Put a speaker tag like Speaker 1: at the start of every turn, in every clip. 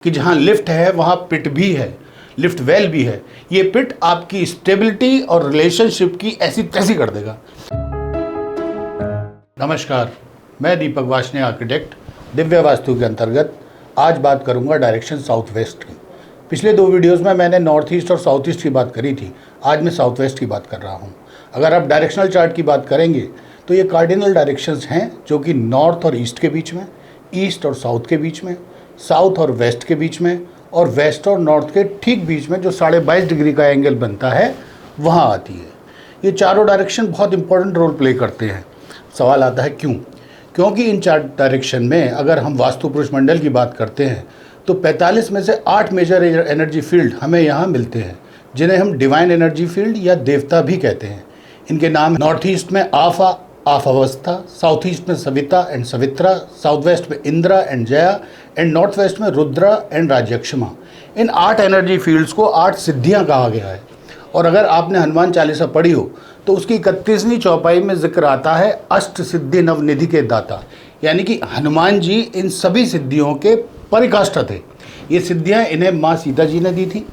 Speaker 1: कि जहाँ लिफ्ट है वहाँ पिट भी है, लिफ्ट वेल भी है। ये पिट आपकी स्टेबिलिटी और रिलेशनशिप की ऐसी तैसी कर देगा। नमस्कार, मैं दीपक वाशने आर्किटेक्ट दिव्य वास्तु के अंतर्गत आज बात करूंगा डायरेक्शन साउथ वेस्ट की। पिछले दो वीडियोस में मैंने नॉर्थ ईस्ट और साउथ ईस्ट की बात करी थी, आज मैं साउथ वेस्ट की बात कर रहा हूं। अगर आप डायरेक्शनल चार्ट की बात करेंगे तो ये कार्डिनल डायरेक्शंस हैं जो कि नॉर्थ और ईस्ट के बीच में, ईस्ट और साउथ के बीच में, साउथ और वेस्ट के बीच में और वेस्ट और नॉर्थ के ठीक बीच में जो 22.5 डिग्री का एंगल बनता है वहाँ आती है। ये चारों डायरेक्शन बहुत इंपॉर्टेंट रोल प्ले करते हैं। सवाल आता है क्यों? क्योंकि इन चार डायरेक्शन में अगर हम वास्तु पुरुष मंडल की बात करते हैं तो 45 में से 8 मेजर एनर्जी फील्ड हमें यहाँ मिलते हैं, जिन्हें हम डिवाइन एनर्जी फील्ड या देवता भी कहते हैं। इनके नाम नॉर्थ ईस्ट में आफा आफावस्था, साउथ ईस्ट में Savita and Savitra, south west में Indra and Jaya and north west में रुद्रा एंड राजयक्षमा। इन 8 एनर्जी फील्ड्स को 8 सिद्धियां कहा गया है। और अगर आपने हनुमान चालीसा पढ़ी हो तो उसकी 31वीं चौपाई में जिक्र आता है अष्ट सिद्धि नवनिधि के दाता, यानी कि हनुमान जी इन सभी सिद्धियों के परिकाष्ठा थे। ये सिद्धियां इन्हें माँ सीता जी ने दी थी।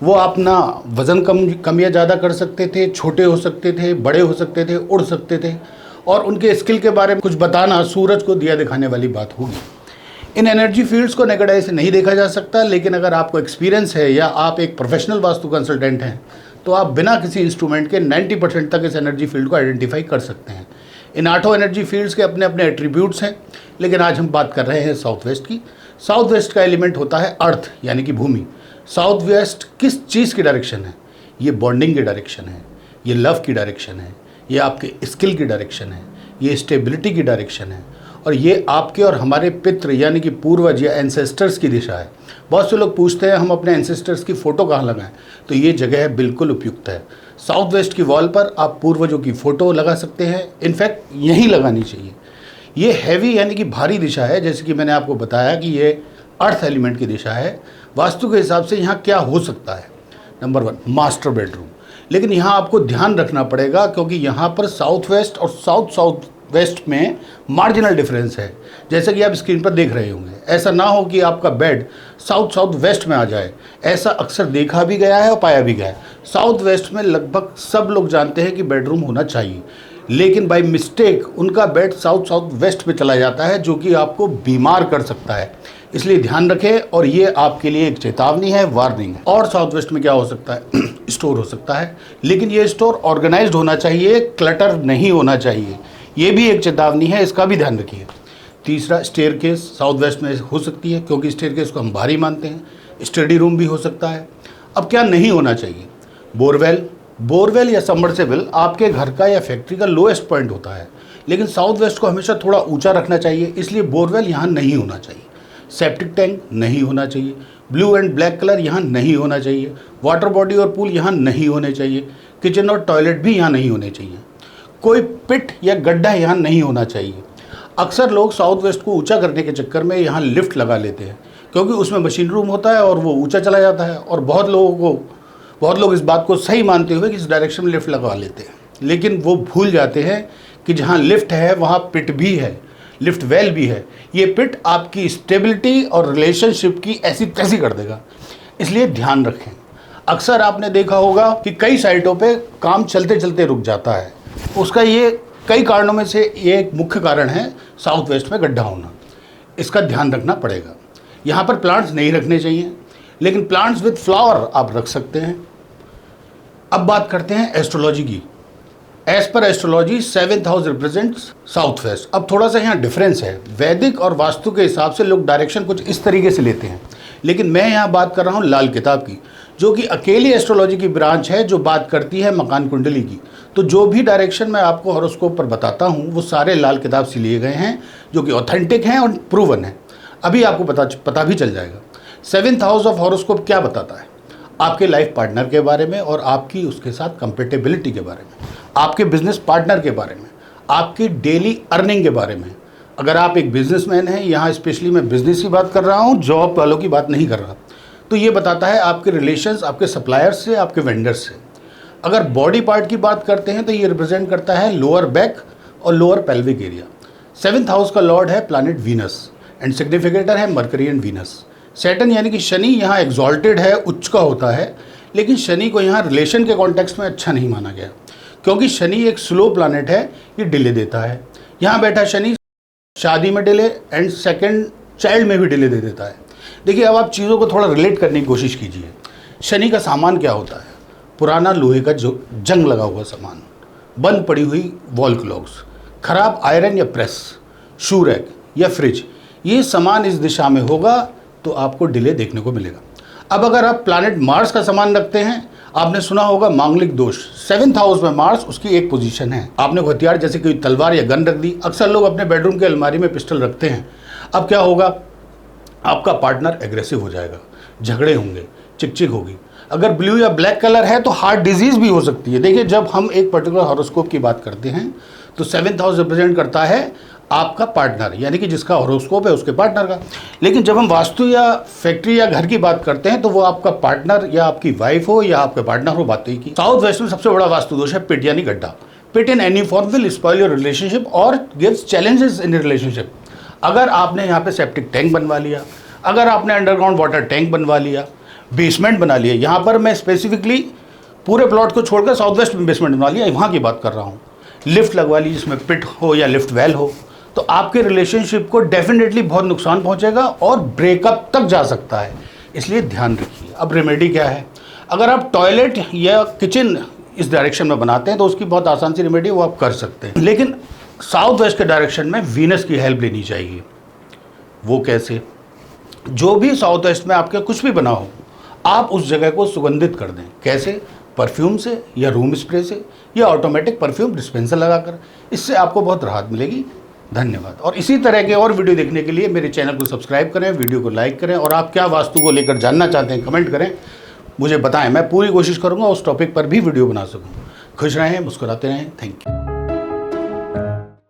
Speaker 1: वो अपना वज़न कम या ज़्यादा कर सकते थे, छोटे हो सकते थे, बड़े हो सकते थे, उड़ सकते थे, और उनके स्किल के बारे में कुछ बताना सूरज को दिया दिखाने वाली बात होगी। इन एनर्जी फील्ड्स को नेकेड आई से नहीं देखा जा सकता, लेकिन अगर आपको एक्सपीरियंस है या आप एक प्रोफेशनल वास्तु कंसल्टेंट हैं तो आप बिना किसी इंस्ट्रूमेंट के 90% तक इस एनर्जी फील्ड को आइडेंटिफाई कर सकते हैं। इन 8 एनर्जी फील्ड्स के अपने अपने एट्रीब्यूट्स हैं, लेकिन आज हम बात कर रहे हैं साउथ वेस्ट की। साउथ वेस्ट का एलिमेंट होता है अर्थ, यानी कि भूमि। साउथ वेस्ट किस चीज़ की डायरेक्शन है? ये बॉन्डिंग की डायरेक्शन है, ये लव की डायरेक्शन है, ये आपके स्किल की डायरेक्शन है, ये स्टेबिलिटी की डायरेक्शन है, और ये आपके और हमारे पितृ यानी कि पूर्वज या एंसेस्टर्स की दिशा है। बहुत से लोग पूछते हैं हम अपने एंसेस्टर्स की फ़ोटो कहाँ लगाएं, तो ये जगह बिल्कुल उपयुक्त है। साउथ वेस्ट की वॉल पर आप पूर्वजों की फ़ोटो लगा सकते हैं, इनफैक्ट यहीं लगानी चाहिए। ये हैवी यानी कि भारी दिशा है, जैसे कि मैंने आपको बताया कि ये अर्थ एलिमेंट की दिशा है। वास्तु के हिसाब से यहाँ क्या हो सकता है? Number 1 master bedroom. लेकिन यहाँ आपको ध्यान रखना पड़ेगा क्योंकि यहाँ पर साउथ वेस्ट और साउथ वेस्ट में मार्जिनल डिफरेंस है, जैसा कि आप स्क्रीन पर देख रहे होंगे। ऐसा ना हो कि आपका बेड साउथ वेस्ट में आ जाए। ऐसा अक्सर देखा भी गया है और पाया भी गया है। साउथ वेस्ट में लगभग सब लोग जानते हैं कि बेडरूम होना चाहिए, लेकिन बाय मिस्टेक उनका बेड साउथ वेस्ट में चला जाता है, जो कि आपको बीमार कर सकता है। इसलिए ध्यान रखें, और ये आपके लिए एक चेतावनी है, वार्निंग है। और साउथ वेस्ट में क्या हो सकता है? स्टोर हो सकता है, लेकिन ये स्टोर ऑर्गेनाइज्ड होना चाहिए, क्लटर नहीं होना चाहिए। ये भी एक चेतावनी है, इसका भी ध्यान रखिए। तीसरा, स्टेयरकेस साउथ वेस्ट में हो सकती है, क्योंकि स्टेयरकेस को हम भारी मानते हैं। स्टडी रूम भी हो सकता है। अब क्या नहीं होना चाहिए? बोरवेल या सबमर्सिबल आपके घर का या फैक्ट्री का लोएस्ट पॉइंट होता है, लेकिन साउथ वेस्ट को हमेशा थोड़ा ऊंचा रखना चाहिए, इसलिए बोरवेल यहाँ नहीं होना चाहिए। सेप्टिक टैंक नहीं होना चाहिए। ब्लू एंड ब्लैक कलर यहाँ नहीं होना चाहिए। वाटर बॉडी और पूल यहाँ नहीं होने चाहिए। किचन और टॉयलेट भी यहाँ नहीं होने चाहिए। कोई पिट या गड्ढा यहाँ नहीं होना चाहिए। अक्सर लोग साउथ वेस्ट को ऊंचा करने के चक्कर में यहाँ लिफ्ट लगा लेते हैं, क्योंकि उसमें मशीन रूम होता है और वो ऊंचा चला जाता है, और बहुत लोग इस बात को सही मानते हुए कि इस डायरेक्शन में लिफ्ट लगा लेते हैं, लेकिन वो भूल जाते हैं कि जहाँ लिफ्ट है वहाँ पिट भी है, लिफ्ट वेल भी है। ये पिट आपकी स्टेबिलिटी और रिलेशनशिप की ऐसी तैसी कर देगा, इसलिए ध्यान रखें। अक्सर आपने देखा होगा कि कई साइटों पे काम चलते चलते रुक जाता है। उसका ये कई कारणों में से ये एक मुख्य कारण है साउथ वेस्ट में गड्ढा होना। इसका ध्यान रखना पड़ेगा। यहाँ पर प्लांट्स नहीं रखने चाहिए, लेकिन प्लांट्स विद फ्लावर आप रख सकते हैं। अब बात करते हैं एस्ट्रोलॉजी की। एज पर astrology 7th house represents south west. अब थोड़ा सा यहाँ डिफरेंस है। वैदिक और वास्तु के हिसाब से लोग डायरेक्शन कुछ इस तरीके से लेते हैं, लेकिन मैं यहाँ बात कर रहा हूँ लाल किताब की, जो कि अकेली एस्ट्रोलॉजी की ब्रांच है जो बात करती है मकान कुंडली की। तो जो भी डायरेक्शन मैं आपको हॉरोस्कोप पर बताता हूँ वो सारे लाल किताब से लिए गए हैं, जो कि ऑथेंटिक हैं और प्रूवन है। अभी आपको पता भी चल जाएगा। 7th हाउस ऑफ हॉरोस्कोप क्या बताता है? आपके लाइफ पार्टनर के बारे में और आपकी उसके साथ कंपेटेबिलिटी के बारे में, आपके बिजनेस पार्टनर के बारे में, आपकी डेली अर्निंग के बारे में। अगर आप एक बिजनेसमैन हैं, यहाँ स्पेशली मैं बिजनेस की बात कर रहा हूँ, जॉब वालों की बात नहीं कर रहा, तो ये बताता है आपके रिलेशंस आपके सप्लायर्स से, आपके वेंडर्स से। अगर बॉडी पार्ट की बात करते हैं तो ये रिप्रेजेंट करता है लोअर बैक और lower pelvic area. 7th house का लॉर्ड है प्लैनेट वीनस एंड सिग्निफिकेटर है मरकरी एंड वीनस। सैटर्न यानी कि शनि यहाँ एग्जॉल्टेड है, उच्च का होता है, लेकिन शनि को यहाँ रिलेशन के कॉन्टेक्स्ट में अच्छा नहीं माना गया, क्योंकि शनि एक स्लो प्लैनेट है, ये डिले देता है। यहाँ बैठा शनि शादी में डिले एंड सेकंड चाइल्ड में भी डिले दे देता है। देखिए, अब आप चीज़ों को थोड़ा रिलेट करने की कोशिश कीजिए। शनि का सामान क्या होता है? पुराना लोहे का जो जंग लगा हुआ सामान, बंद पड़ी हुई वॉल क्लॉक्स, खराब आयरन या प्रेस, शू रैक या फ्रिज, ये सामान इस दिशा में होगा तो आपको डिले देखने को मिलेगा। अब अगर आप प्लैनेट मार्स का सामान रखते हैं, आपने सुना होगा मांगलिक दोष, 7th हाउस में मार्स, उसकी एक पोजीशन है। आपने हथियार जैसे कोई तलवार या गन रख दी। अक्सर लोग अपने बेडरूम के अलमारी में पिस्टल रखते हैं। अब क्या होगा? आपका पार्टनर एग्रेसिव हो जाएगा, झगड़े होंगे, चिकचिक होगी। अगर ब्लू या ब्लैक कलर है तो हार्ट डिजीज भी हो सकती है। देखिए, जब हम एक पर्टिकुलर हॉरोस्कोप की बात करते हैं तो 7th हाउस रिप्रेजेंट करता है आपका पार्टनर, यानी कि जिसका हॉरोस्कोप है उसके पार्टनर का। लेकिन जब हम वास्तु या फैक्ट्री या घर की बात करते हैं तो वो आपका पार्टनर या आपकी वाइफ हो या आपके पार्टनर हो, बात ही की। साउथ वेस्ट में सबसे बड़ा वास्तु दोष है पिट यानी गड्ढा। Pit in any form will spoil your relationship और गिव्स चैलेंजेस इन रिलेशनशिप। अगर आपने यहाँ पे सेप्टिक टैंक बनवा लिया, अगर आपने अंडरग्राउंड वाटर टैंक बनवा लिया, बेसमेंट बना लिया, यहाँ पर मैं स्पेसिफिकली पूरे प्लॉट को छोड़कर साउथ वेस्ट में बेसमेंट बना लिया, वहाँ की बात कर रहा हूँ, लिफ्ट लगवा ली जिसमें पिट हो या लिफ्ट वेल हो, तो आपके रिलेशनशिप को डेफिनेटली बहुत नुकसान पहुंचेगा और ब्रेकअप तक जा सकता है। इसलिए ध्यान रखिए। अब रेमेडी क्या है? अगर आप टॉयलेट या किचन इस डायरेक्शन में बनाते हैं तो उसकी बहुत आसान सी रेमेडी वो आप कर सकते हैं, लेकिन साउथ वेस्ट के डायरेक्शन में वीनस की हेल्प लेनी चाहिए। वो कैसे? जो भी साउथ वेस्ट में आपके कुछ भी बना हो, आप उस जगह को सुगंधित कर दें। कैसे? परफ्यूम से या रूम स्प्रे से या ऑटोमेटिक परफ्यूम डिस्पेंसर लगाकर। इससे आपको बहुत राहत मिलेगी। धन्यवाद। और इसी तरह के और वीडियो देखने के लिए मेरे चैनल को सब्सक्राइब करें, वीडियो को लाइक करें, और आप क्या वास्तु को लेकर जानना चाहते हैं कमेंट करें, मुझे बताएं। मैं पूरी कोशिश करूंगा उस टॉपिक पर भी वीडियो बना सकूं। खुश रहें, मुस्कुराते रहें। Thank you.